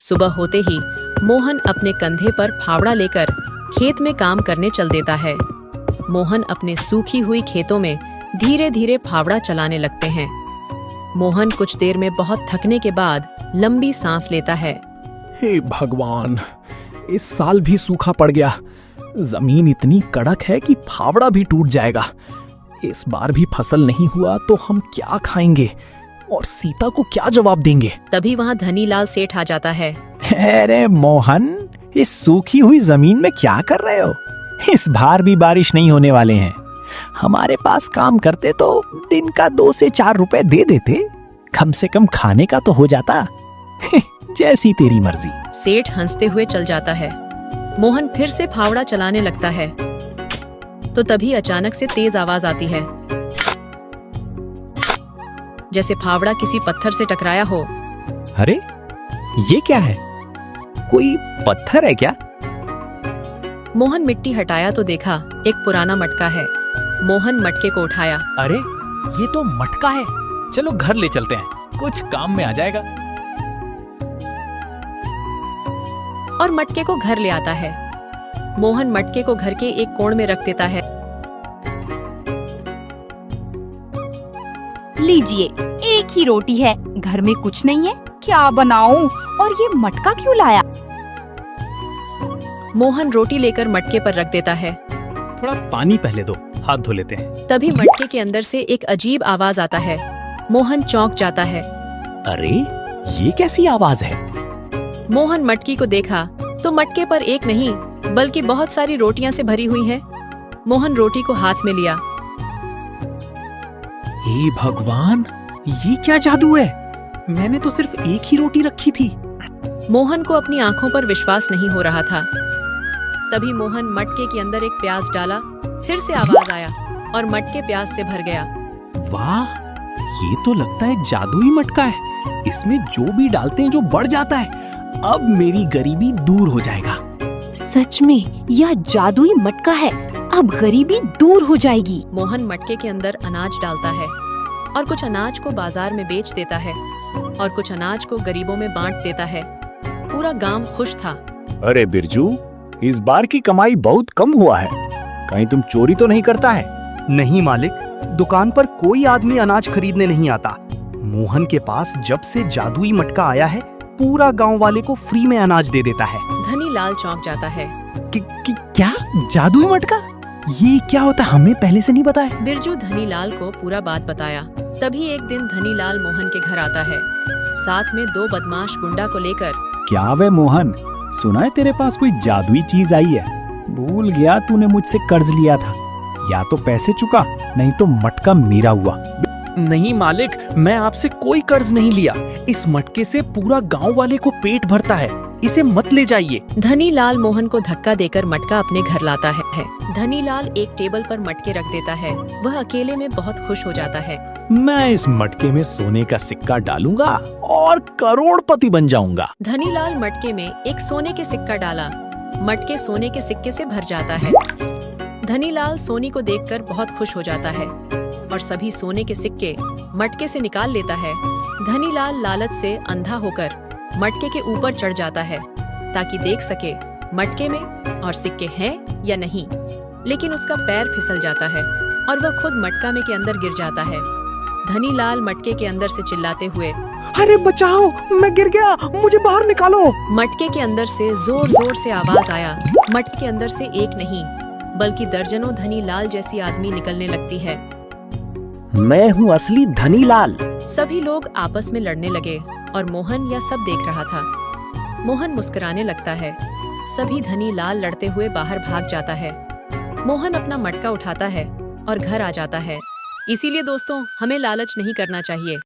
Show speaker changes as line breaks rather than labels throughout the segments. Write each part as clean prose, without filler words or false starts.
सुबह होते ही मोहन अपने कंधे पर फावड़ा लेकर खेत में काम करने चल देता है। मोहन अपने सूखी हुई खेतों में धीरे धीरे फावड़ा चलाने लगते हैं। मोहन कुछ देर में बहुत थकने के बाद लंबी सांस लेता है।
हे भगवान, इस साल भी सूखा पड़ गया। जमीन इतनी कड़क है कि फावड़ा भी टूट जाएगा। इस बार भी फसल नहीं हुआ तो हम क्या खाएंगे और सीता को क्या जवाब देंगे?
तभी वहाँ धनीलाल सेठ आ जाता है।
अरे मोहन, इस सूखी हुई जमीन में क्या कर रहे हो? इस बार भी बारिश नहीं होने वाले हैं। हमारे पास काम करते तो दिन का 2 से 4 रुपए दे देते, कम से कम खाने का तो हो जाता। जैसी तेरी मर्जी।
सेठ हंसते हुए चल जाता है। मोहन फिर से फावड़ा चलाने लगता है तो तभी अचानक से तेज आवाज आती है, जैसे फावड़ा किसी पत्थर से टकराया हो।
अरे ये क्या है? कोई पत्थर है क्या?
मोहन मिट्टी हटाया तो देखा एक पुराना मटका है। मोहन मटके को उठाया।
अरे ये तो मटका है, चलो घर ले चलते हैं, कुछ काम में आ जाएगा।
और मटके को घर ले आता है। मोहन मटके को घर के एक कोण में रख देता है।
लीजिए, एक ही रोटी है, घर में कुछ नहीं है, क्या बनाऊं? और ये मटका क्यों लाया?
मोहन रोटी लेकर मटके पर रख देता है।
थोड़ा पानी पहले दो, हाथ धो लेते हैं।
तभी मटके के अंदर से एक अजीब आवाज आता है। मोहन चौंक जाता है।
अरे ये कैसी आवाज है?
मोहन मटकी को देखा तो मटके पर एक नहीं बल्कि बहुत सारी रोटियां से भरी हुई हैं। मोहन रोटी को हाथ में लिया।
हे भगवान, ये क्या जादू है? मैंने तो सिर्फ एक ही रोटी रखी थी।
मोहन को अपनी आंखों पर विश्वास नहीं हो रहा था। तभी मोहन मटके के अंदर एक प्याज डाला। फिर से आवाज आया और मटके प्याज से भर गया।
वाह, ये तो लगता है जादुई मटका है। इसमें जो भी डालते हैं जो बढ़ जाता है। अब मेरी गरीबी दूर हो जाएगा।
सच में यह जादुई मटका है, अब गरीबी दूर हो जाएगी।
मोहन मटके के अंदर अनाज डालता है और कुछ अनाज को बाजार में बेच देता है और कुछ अनाज को गरीबों में बांट देता है। पूरा गांव खुश था।
अरे बिरजू, इस बार की कमाई बहुत कम हुआ है। कहीं तुम चोरी तो नहीं करता है?
नहीं मालिक, दुकान पर कोई आदमी अनाज खरीदने नहीं आता। मोहन के पास जब से जादुई मटका आया है, पूरा गांव वाले को फ्री में अनाज दे देता है।
धनीलाल चौंक जाता है।
क्या जादुई मटका? ये क्या होता है? हमें पहले से नहीं बताया।
बिरजू धनीलाल को पूरा बात बताया। तभी एक दिन धनीलाल मोहन के घर आता है, साथ में 2 बदमाश गुंडा को लेकर।
क्या वे मोहन, सुना है तेरे पास कोई जादुई चीज आई है? भूल गया तूने मुझसे कर्ज लिया था। या तो पैसे चुका, नहीं तो मटका मेरा हुआ।
नहीं मालिक, मैं आपसे कोई कर्ज नहीं लिया। इस मटके से पूरा गांव वाले को पेट भरता है, इसे मत ले जाइए।
धनीलाल मोहन को धक्का देकर मटका अपने घर लाता है। धनीलाल एक टेबल पर मटके रख देता है। वह अकेले में बहुत खुश हो जाता है।
मैं इस मटके में सोने का सिक्का डालूंगा और करोड़पति बन जाऊंगा।
धनीलाल मटके में एक सोने के सिक्का डाला। मटके सोने के सिक्के से भर जाता है। धनीलाल सोनी को देखकर बहुत खुश हो जाता है और सभी सोने के सिक्के मटके से निकाल लेता है। धनीलाल लालच से अंधा होकर मटके के ऊपर चढ़ जाता है ताकि देख सके मटके में और सिक्के हैं या नहीं। लेकिन उसका पैर फिसल जाता है और वह खुद मटका में के अंदर गिर जाता है। धनीलाल मटके के अंदर से चिल्लाते हुए,
अरे बचाओ, मैं गिर गया, मुझे बाहर निकालो।
मटके के अंदर से जोर जोर से आवाज आया। मटके के अंदर से एक नहीं बल्कि दर्जनों धनीलाल जैसी आदमी निकलने लगती है।
मैं हूँ असली धनीलाल।
सभी लोग आपस में लड़ने लगे और मोहन यह सब देख रहा था। मोहन मुस्कुराने लगता है। सभी धनीलाल लड़ते हुए बाहर भाग जाता है। मोहन अपना मटका उठाता है और घर आ जाता है। इसीलिए दोस्तों, हमें लालच नहीं करना चाहिए।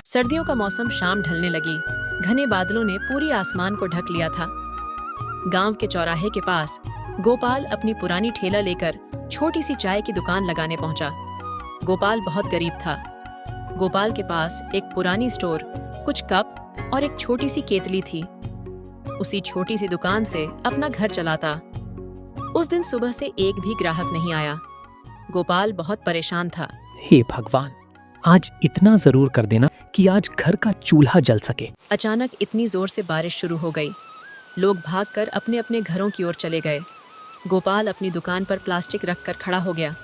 सर्दियों का मौसम शाम ढलने लगी। घने बादलों ने पूरी आसमान को ढक लिया था। गांव के चौराहे के पास गोपाल अपनी पुरानी ठेला लेकर छोटी सी चाय की दुकान लगाने पहुंचा। गोपाल बहुत गरीब था। गोपाल के पास एक पुरानी स्टोर, कुछ कप और एक छोटी सी केतली थी। उसी छोटी सी दुकान से अपना घर चलाता। उस दिन सुबह से एक भी ग्राहक नहीं आया। गोपाल बहुत परेशान था।
हे भगवान, आज इतना जरूर कर देना कि आज घर का चूल्हा जल सके।
अचानक इतनी जोर से बारिश शुरू हो गई। लोग भागकर अपने अपने घरों की ओर चले गए। गोपाल अपनी दुकान पर प्लास्टिक रखकर खड़ा हो गया।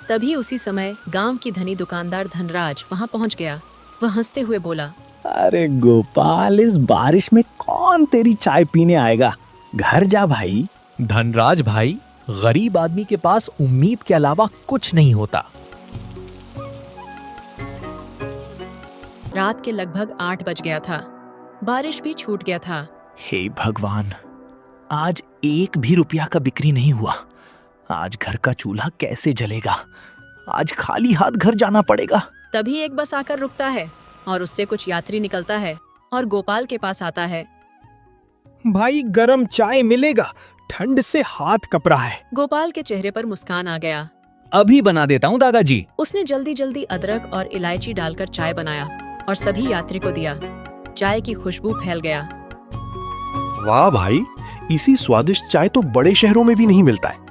तभी उसी समय गांव की धनी दुकानदार धनराज वहां पहुंच गया। वह हंसते हुए बोला,
अरे गोपाल, इस बारिश में कौन तेरी चाय पीने आएगा? घर जा भाई।
धनराज भाई, गरीब आदमी के पास उम्मीद के अलावा कुछ नहीं होता।
रात के लगभग 8 बज गया था। बारिश भी छूट गया था।
हे भगवान, आज एक भी रुपया का बिक्री नहीं हुआ। आज घर का चूल्हा कैसे जलेगा? आज खाली हाथ घर जाना पड़ेगा।
तभी एक बस आकर रुकता है और उससे कुछ यात्री निकलता है और गोपाल के पास आता है।
भाई, गरम चाय मिलेगा? ठंड से हाथ कप रहा है।
गोपाल के चेहरे पर मुस्कान आ गया।
अभी बना देता हूँ दादाजी।
उसने जल्दी जल्दी अदरक और इलायची डालकर चाय बनाया और सभी यात्री को दिया। चाय की खुशबू फैल गया।
वाह भाई, इसी स्वादिष्ट चाय तो बड़े शहरों में भी नहीं मिलता है।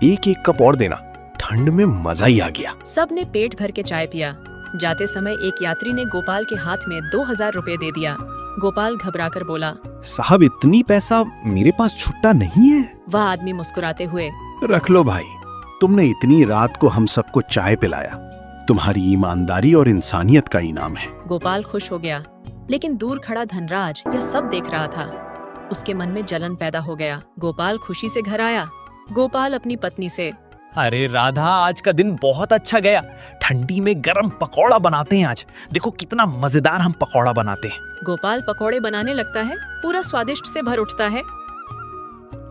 एक एक कप और देना, ठंड में मजा ही आ गया।
सब ने पेट भर के चाय पिया। जाते समय एक यात्री ने गोपाल के हाथ में 2000 रुपए दे दिया। गोपाल घबराकर बोला,
साहब, इतनी पैसा मेरे पास छुट्टा नहीं है।
वह आदमी मुस्कुराते हुए,
रख लो भाई, तुमने इतनी रात को हम सबको चाय पिलाया। तुम्हारी ईमानदारी और इंसानियत का इनाम है।
गोपाल खुश हो गया, लेकिन दूर खड़ा धनराज यह सब देख रहा था। उसके मन में जलन पैदा हो गया। गोपाल खुशी से घर आया। गोपाल अपनी पत्नी से,
अरे राधा, आज का दिन बहुत अच्छा गया। ठंडी में गरम पकौड़ा बनाते हैं आज। देखो कितना मजेदार हम पकौड़ा बनाते हैं।
गोपाल पकोड़े बनाने लगता है। पूरा स्वादिष्ट से भर उठता है।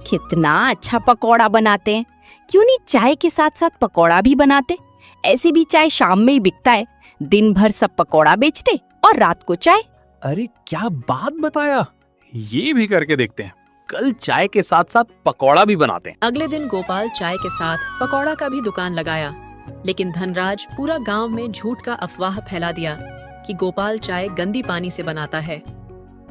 कितना अच्छा पकौड़ा बनाते हैं। क्यों नहीं चाय के साथ साथ पकौड़ा भी बनाते? ऐसे भी चाय शाम में ही बिकता है। दिन भर सब पकौड़ा बेचते और रात को चाय।
अरे क्या बात बताया, ये भी करके देखते हैं। कल चाय के साथ साथ पकौड़ा भी बनाते हैं।
अगले दिन गोपाल चाय के साथ पकौड़ा का भी दुकान लगाया। लेकिन धनराज पूरा गांव में झूठ का अफवाह फैला दिया कि गोपाल चाय गंदी पानी से बनाता है।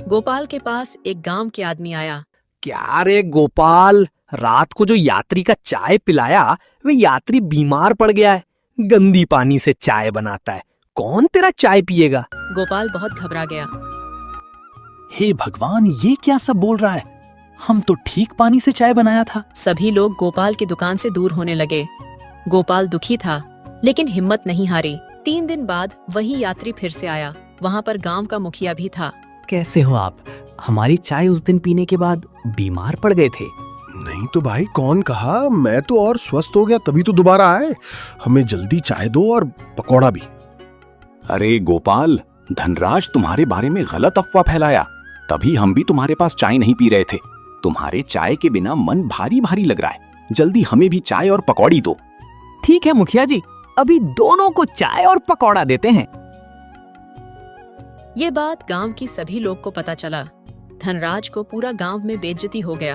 गोपाल के पास एक गांव के आदमी आया।
क्या रे गोपाल, रात को जो यात्री का चाय पिलाया, वे यात्री बीमार पड़ गया है। गंदी पानी से चाय बनाता है, कौन तेरा चाय पिएगा?
गोपाल बहुत घबरा गया।
हे भगवान, ये क्या सब बोल रहा है? हम तो ठीक पानी से चाय बनाया था।
सभी लोग गोपाल की दुकान से दूर होने लगे। गोपाल दुखी था, लेकिन हिम्मत नहीं हारी। 3 दिन बाद वही यात्री फिर से आया। वहाँ पर गांव का मुखिया भी था।
कैसे हो आप? हमारी चाय उस दिन पीने के बाद बीमार पड़ गए थे।
नहीं तो भाई, कौन कहा? मैं तो और स्वस्थ हो गया, तभी तो दोबारा आए। हमें जल्दी चाय दो और पकौड़ा भी।
अरे गोपाल, धनराज तुम्हारे बारे में गलत अफवाह फैलाया, तभी हम भी तुम्हारे पास चाय नहीं पी रहे थे। तुम्हारे चाय के बिना मन भारी भारी लग रहा है। जल्दी हमें भी चाय और पकौड़ी दो।
ठीक है मुखिया जी, अभी दोनों को चाय और पकौड़ा देते हैं।
ये बात गांव की सभी लोग को पता चला। धनराज को पूरा गांव में बेइज्जती हो गया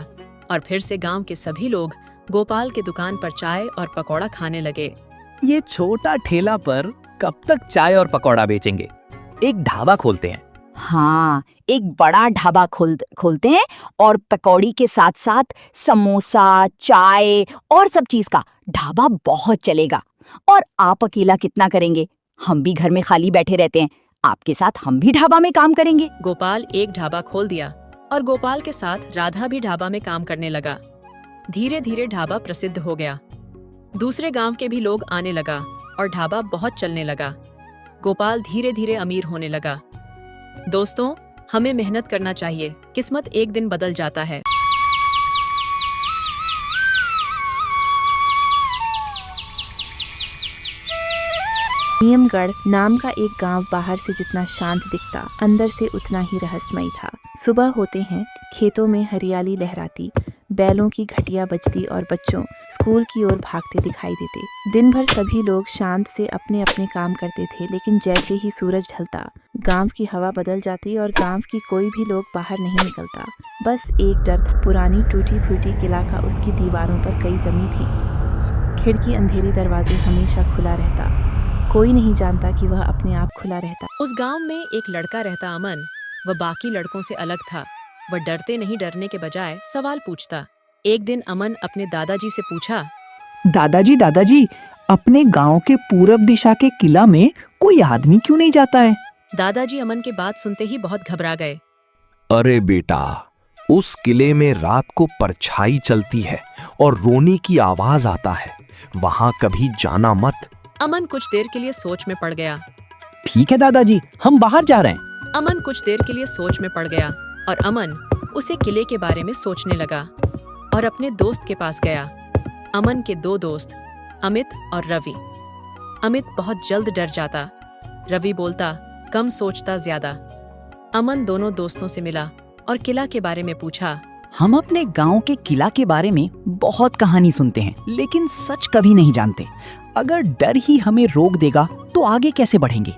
और फिर से गांव के सभी लोग गोपाल के दुकान पर चाय और पकौड़ा खाने लगे।
ये छोटा ठेला पर कब तक चाय और पकौड़ा बेचेंगे? एक ढाबा खोलते हैं।
हाँ, एक बड़ा ढाबा खोलते हैं और पकौड़ी के साथ साथ समोसा, चाय और सब चीज का ढाबा बहुत चलेगा। और आप अकेला कितना करेंगे? हम भी घर में खाली बैठे रहते हैं। आपके साथ हम भी ढाबा में काम करेंगे।
गोपाल एक ढाबा खोल दिया और गोपाल के साथ राधा भी ढाबा में काम करने लगा। धीरे धीरे ढाबा प्रसिद्ध हो गया। दूसरे गांव के भी लोग आने लगा और ढाबा बहुत चलने लगा। गोपाल धीरे धीरे अमीर होने लगा। दोस्तों, हमें मेहनत करना चाहिए, किस्मत एक दिन बदल जाता है।
नियमगढ़ नाम का एक गांव बाहर से जितना शांत दिखता, अंदर से उतना ही रहस्यमयी था। सुबह होते हैं, खेतों में हरियाली लहराती, बैलों की घटिया बजती और बच्चों स्कूल की ओर भागते दिखाई देते। दिन भर सभी लोग शांत से अपने अपने काम करते थे, लेकिन जैसे ही सूरज ढलता, गांव की हवा बदल जाती और गांव की कोई भी लोग बाहर नहीं निकलता। बस एक डर था। पुरानी टूटी फूटी किला का उसकी दीवारों पर कई जमी थी। खिड़की अंधेरी, दरवाजे हमेशा खुला रहता। कोई नहीं जानता कि वह अपने आप खुला रहता।
उस गांव में एक लड़का रहता, अमन। वह बाकी लड़कों से अलग था। वह डरते नहीं डरने के बजाय सवाल पूछता। एक दिन अमन अपने दादाजी से पूछा,
दादाजी, अपने गांव के पूरब दिशा के किला में कोई आदमी क्यों नहीं जाता है?
दादाजी अमन के बात सुनते ही बहुत घबरा गए।
अरे बेटा, उस किले में रात को परछाई चलती है और रोने की आवाज आता है, वहां कभी जाना मत।
अमन कुछ देर के लिए सोच में पड़ गया।
ठीक है दादाजी, हम बाहर जा रहे हैं।
अमन कुछ देर के लिए सोच में पड़ गया और अमन उसे किले के बारे में सोचने लगा और अपने दोस्त के पास गया। अमन के दो दोस्त अमित और रवि। अमित बहुत जल्द डर जाता, रवि बोलता कम सोचता ज्यादा। अमन दोनों दोस्तों से मिला और किला के बारे में पूछा।
हम अपने गांव के किला के बारे में बहुत कहानी सुनते हैं, लेकिन सच कभी नहीं जानते। अगर डर ही हमें रोक देगा तो आगे कैसे बढ़ेंगे?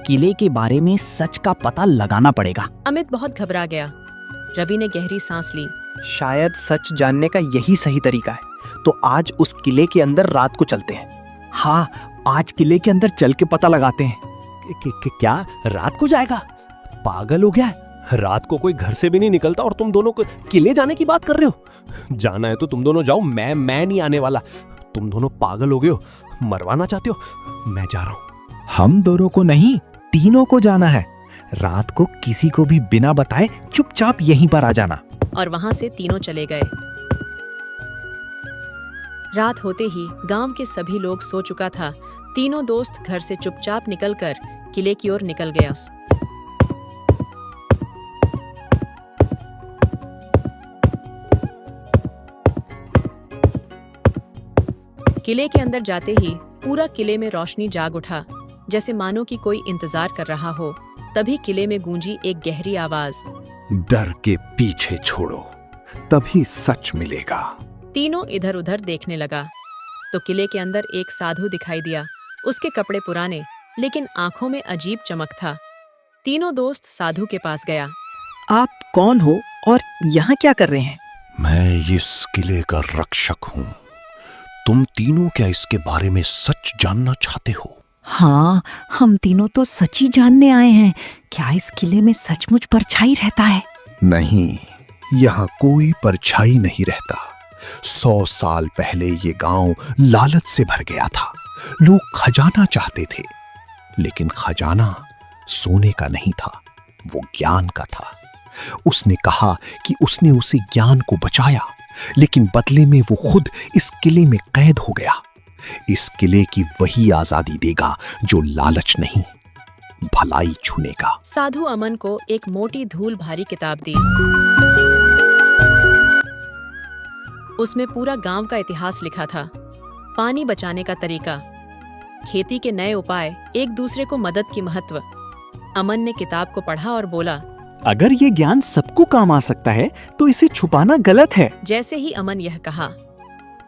किले के बारे में सच का पता लगाना पड़ेगा।
अमित बहुत घबरा गया। रवि ने गहरी सांस ली।
शायद सच जानने का यही सही तरीका है, तो आज उस किले के अंदर रात को चलते हैं।
हाँ, आज किले के अंदर चल के पता लगाते हैं।
क्या रात को जाएगा? पागल हो गया है? रात को कोई घर से भी नहीं निकलता और तुम दोनों को किले जाने की बात कर रहे हो? जाना है तो तुम दोनों जाओ, मैं नहीं आने वाला। तुम दोनों पागल हो गए हो, मरवाना चाहते हो? मैं जा रहा हूँ।
हम दोनों को नहीं, तीनों को जाना है। रात को किसी को भी बिना बताए चुपचाप यहीं पर आ जाना।
और वहां से तीनों चले गए। रात होते ही गांव के सभी लोग सो चुका था। तीनों दोस्त घर से चुपचाप निकलकर किले की ओर निकल गया। किले के अंदर जाते ही पूरा किले में रोशनी जाग उठा, जैसे मानो कि कोई इंतजार कर रहा हो। तभी किले में गूंजी एक गहरी आवाज।
डर के पीछे छोड़ो, तभी सच मिलेगा।
तीनों इधर उधर देखने लगा तो किले के अंदर एक साधु दिखाई दिया। उसके कपड़े पुराने लेकिन आंखों में अजीब चमक था। तीनों दोस्त साधु के पास गया।
आप कौन हो और यहाँ क्या कर रहे हैं?
मैं इस किले का रक्षक हूँ। तुम तीनों क्या इसके बारे में सच जानना चाहते हो?
हाँ, हम तीनों तो सच ही जानने आए हैं। क्या इस किले में सचमुच परछाई रहता है?
नहीं, यहाँ कोई परछाई नहीं रहता। 100 साल पहले ये गांव लालच से भर गया था। लोग खजाना चाहते थे, लेकिन खजाना सोने का नहीं था, वो ज्ञान का था। उसने कहा कि उसने उसे ज्ञान को बचाया, लेकिन बदले में वो खुद इस किले में कैद हो गया। इस किले की वही आजादी देगा जो लालच नहीं, भलाई छूनेगा।
साधु अमन को एक मोटी धूल भारी किताब दी। उसमें पूरा गांव का इतिहास लिखा था, पानी बचाने का तरीका, खेती के नए उपाय, एक दूसरे को मदद की महत्व। अमन ने किताब को पढ़ा और बोला,
अगर ये ज्ञान सबको काम आ सकता है तो इसे छुपाना गलत है।
जैसे ही अमन यह कहा,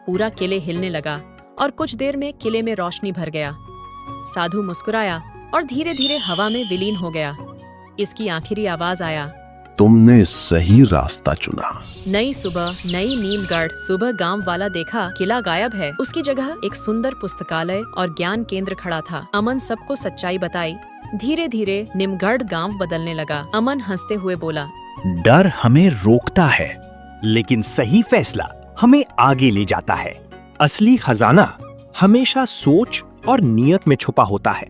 पूरा किले हिलने लगा और कुछ देर में किले में रोशनी भर गया। साधु मुस्कुराया और धीरे धीरे हवा में विलीन हो गया। इसकी आखिरी आवाज आया,
तुमने सही रास्ता चुना।
नई सुबह, नई नीमगढ़। सुबह गांव वाला देखा किला गायब है। उसकी जगह एक सुंदर पुस्तकालय और ज्ञान केंद्र खड़ा था। अमन सबको सच्चाई बताई। धीरे धीरे निमगढ़ गांव बदलने लगा। अमन हंसते हुए बोला,
डर हमें रोकता है, लेकिन सही फैसला हमें आगे ले जाता है।
असली खजाना हमेशा सोच और नियत में छुपा होता है।